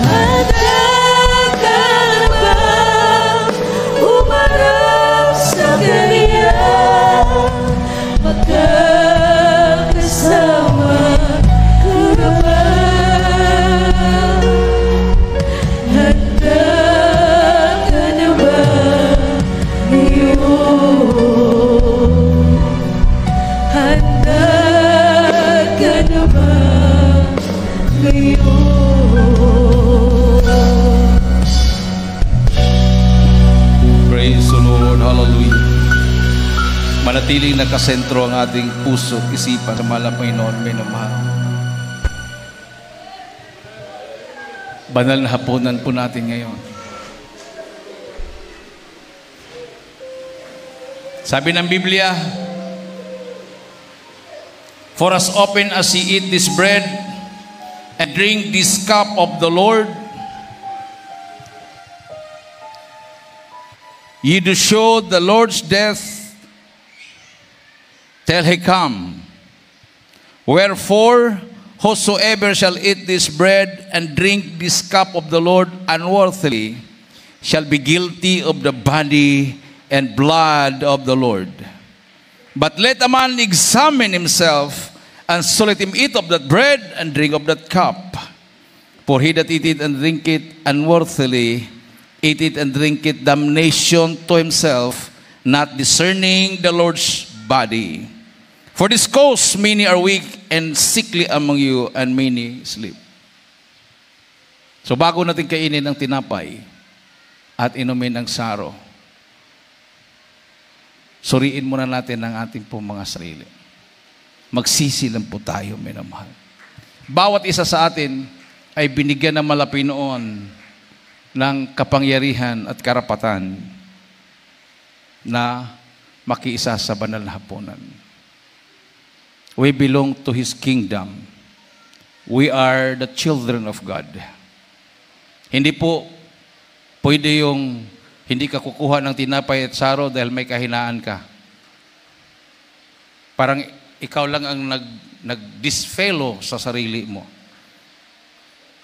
D: Handa ka na bang humarap sa Kanya? Magkakasama ka ba? Handa ka na ba ngayon? Handa ka na ba ngayon?
A: Praise the Lord. Hallelujah. Manatiling nakasentro ang ating puso, isipan sa mahal na Panginoon, minamahal. Banal na hapunan po natin ngayon. Sabi ng Biblia, for as often as ye eat this bread and drink this cup of the Lord, ye do show the Lord's death till he come. Wherefore, whosoever shall eat this bread and drink this cup of the Lord unworthily shall be guilty of the body and blood of the Lord. But let a man examine himself, and so let him eat of that bread and drink of that cup. For he that eateth and drinketh unworthily eateth and drinketh damnation to himself, not discerning the Lord's body. For this cause many are weak and sickly among you, and many sleep. So bago natin kainin ang tinapay at inumin ang saro, suriin muna natin ang ating pong mga sarili. Magsisi lang po tayo, minamahal. Bawat isa sa atin ay binigyan ng malapinoon ng kapangyarihan at karapatan na makiisa sa banal na hapunan. We belong to His kingdom. We are the children of God. Hindi po pwede yung hindi ka kukuha ng tinapay at saro dahil may kahinaan ka. Parang ikaw lang ang nag-disfellow sa sarili mo.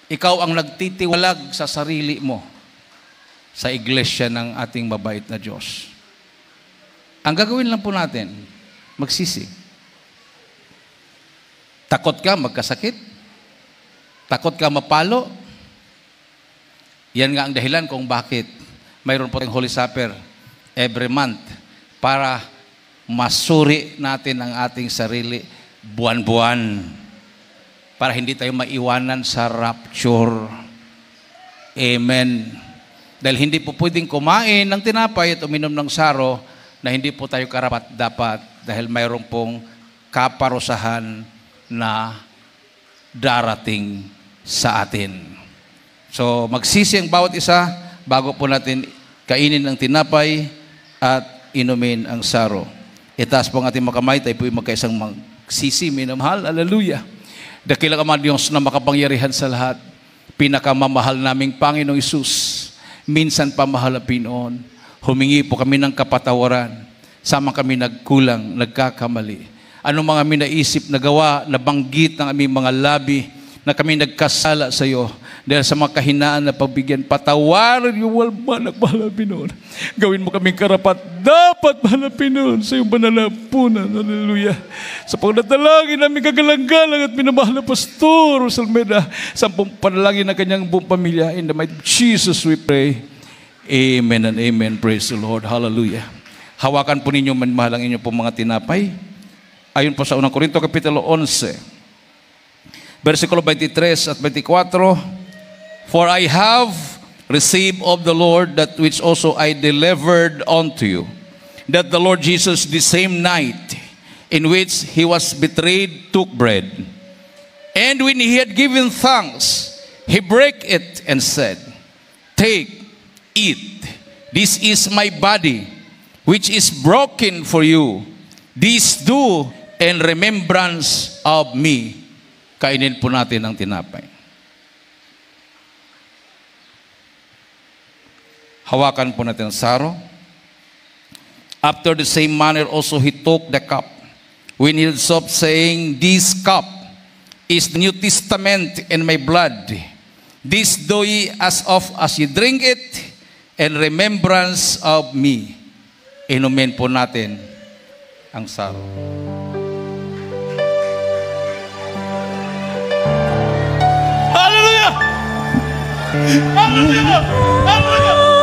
A: Ikaw ang nagtitiwalag sa sarili mo sa iglesia ng ating mabait na Diyos. Ang gagawin lang po natin, magsisi. Takot ka magkasakit? Takot ka mapalo? Yan nga ang dahilan kung bakit mayroon po tayong Holy Supper every month para masuri natin ang ating sarili buwan-buwan para hindi tayo maiwanan sa rapture. Amen. Dahil hindi po pwedeng kumain ng tinapay at uminom ng saro na hindi po tayo karapat-dapat dahil mayroon pong kaparusahan na darating sa atin. So magsisi ang bawat isa bago po natin kainin ang tinapay at inumin ang saro. Itaas po ang ating mga kamay, tayo po yung magkaisang magsisi, minamahal. Hallelujah. Dakilang Ama Diyos na makapangyarihan sa lahat, pinakamamahal naming Panginoong Hesus, minsan pa mahal na Pinoon, humingi po kami ng kapatawaran, sama kami nagkulang, nagkakamali. Anong mga minaisip na gawa, nabanggit ng aming mga labi na kami nagkasala sa iyo dahil sa mga kahinaan na pagbigyan. Patawarin niyo, walman at mahal na Pinoon. Gawin mo kaming karapat dapat, mahal na Pinoon, sa iyong banal na punan. Hallelujah. Sa pagdadalangin namin kagalang-galang at minamahal na Pastor Salmeda, sa panalangin ng kanyang buong pamilya. In the mighty name of Jesus we pray. Amen and amen. Praise the Lord. Hallelujah. Hawakan po ninyo manmahal ang inyo po mga tinapay. Ayon po sa 1 Korinto Kapitulo 11, versikulo 23 at 24, For I have received of the Lord that which also I delivered unto you, that the Lord Jesus the same night in which he was betrayed took bread. And when he had given thanks, he brake it and said, Take, eat, this is my body, which is broken for you. This do in remembrance of me. Kainin po natin ang tinapay. Hawakan po natin ang saro. After the same manner also he took the cup, when he had supped, saying, This cup is the New Testament in my blood. This do ye as oft as ye drink it in remembrance of me. Inumin po natin ang saro. Hallelujah! Hallelujah! Hallelujah!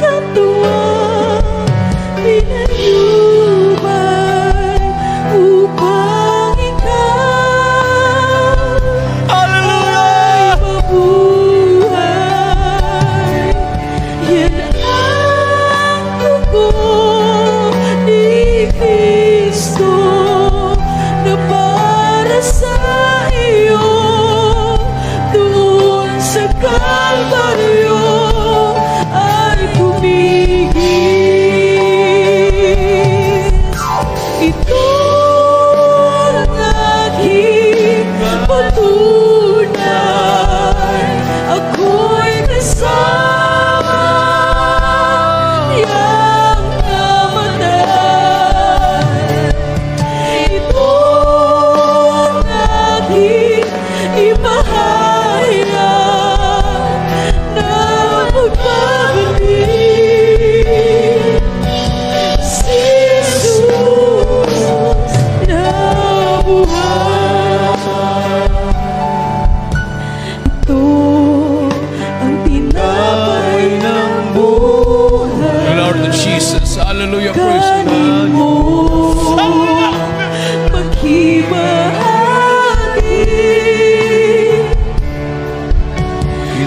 D: Katuwang pinayuman upang ikaw ay mabuhay. Yan ang dugo ni Kristo na para sa iyo doon sa Kalbaryo ay pumigis. Ito ang aking patunay, ako'y kasama niyang namatay. Ito ang aking ipahayag na magbabalik. Si Jesus na buhay. Ito ang tinapay ng buhay.
A: Lord Jesus, hallelujah, praise the Lord.
D: Kanin mo, maghimahagi.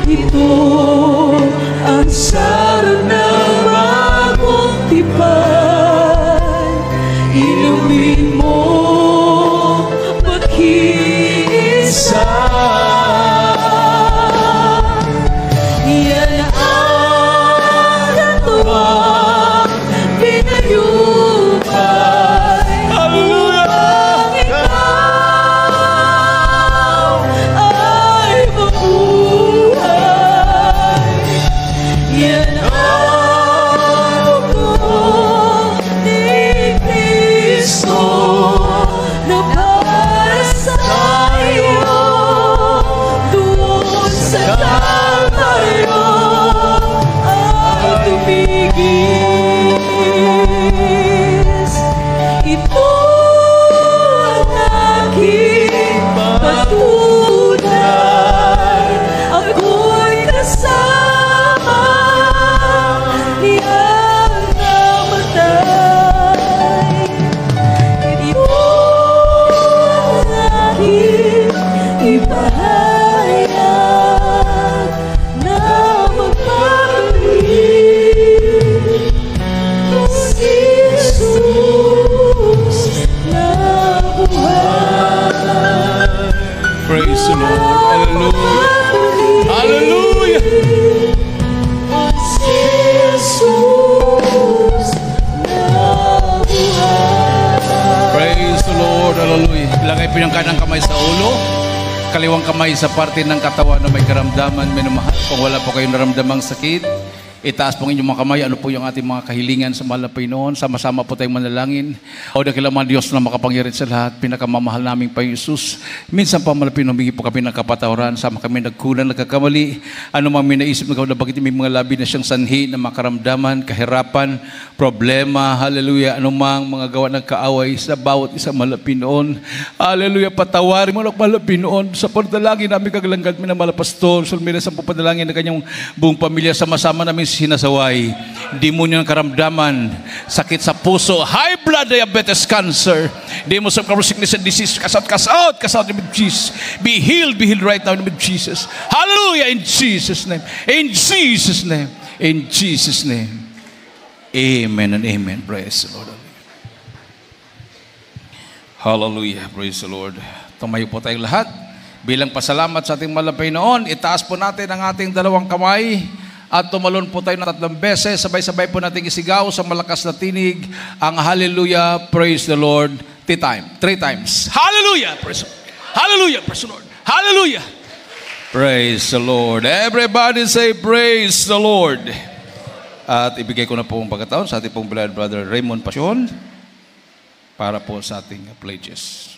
D: Ito ang saro ng bagong tipan. Inumin mo, mag-iisa. Yan ang katuwang pinayubay upang ikaw ay mabuhay. Yan ang dugo ni Kristo na para sa iyo doon sa Kalbaryo ay tumigis. Ito ang aking patunay, ako'y kasama niyang namatay. Ito ang aking ipahayag na magbabalik. Si Jesus na buhay.
A: Praise the Lord. Hallelujah. Hallelujah.
D: Si Jesus na buhay.
A: Praise the Lord. Hallelujah. Ilagay po yung kanang kamay sa ulo, kaliwang kamay sa parte ng katawan na may karamdaman, minamahal. Kung wala po kayong naramdamang sakit, Itaas po ang inyong mga kamay. Ano po yung ating mga kahilingan sa mahal na Panginoon? Sama-sama po tayong manalangin. O dakilaman Diyos na makapangyarihan sa lahat, pinakamamahal naming Panginoon Jesus. Minsan pa mahal na Panginoon, humingi po kami ng kapatawaran. Sama kami nagkulang, nagkakamali. Ano mang minaisip na bakit may mga labi na siyang sanhi na makaramdaman, kahirapan, problema, hallelujah, anumang mga gawa ng kaaway sa bawat isang mahal na Panginoon. Hallelujah, patawarin mo na mahal na Panginoon. Sa panalangin namin kagalanggat, minamahal na Pastor, sulmina sa panalangin na kanyang buong pamilya, sama-sama namin sinasaway. Demonyo ng karamdaman, sakit sa puso, high blood, diabetes, cancer, demons of sickness and disease, cast out in the name of Jesus. Be healed right now in the name of Jesus. Hallelujah, in Jesus' name. In Jesus' name. In Jesus' name. Amen and amen. Praise the Lord. Hallelujah. Praise the Lord. Tumayo po tayong lahat. Bilang pasalamat sa ating mahal na Panginoon, itaas po natin ang ating dalawang kamay at tumalon po tayo ng 3 beses. Sabay-sabay po natin isigaw sa malakas na tinig ang hallelujah, praise the Lord, 3 times. Hallelujah, praise the Lord. Hallelujah, praise the Lord. Hallelujah. Praise the Lord. Everybody say praise the Lord. At ibigay ko na po ang pagkataon sa ating pong beloved brother Raymond Pasyon para po sa ating pledges.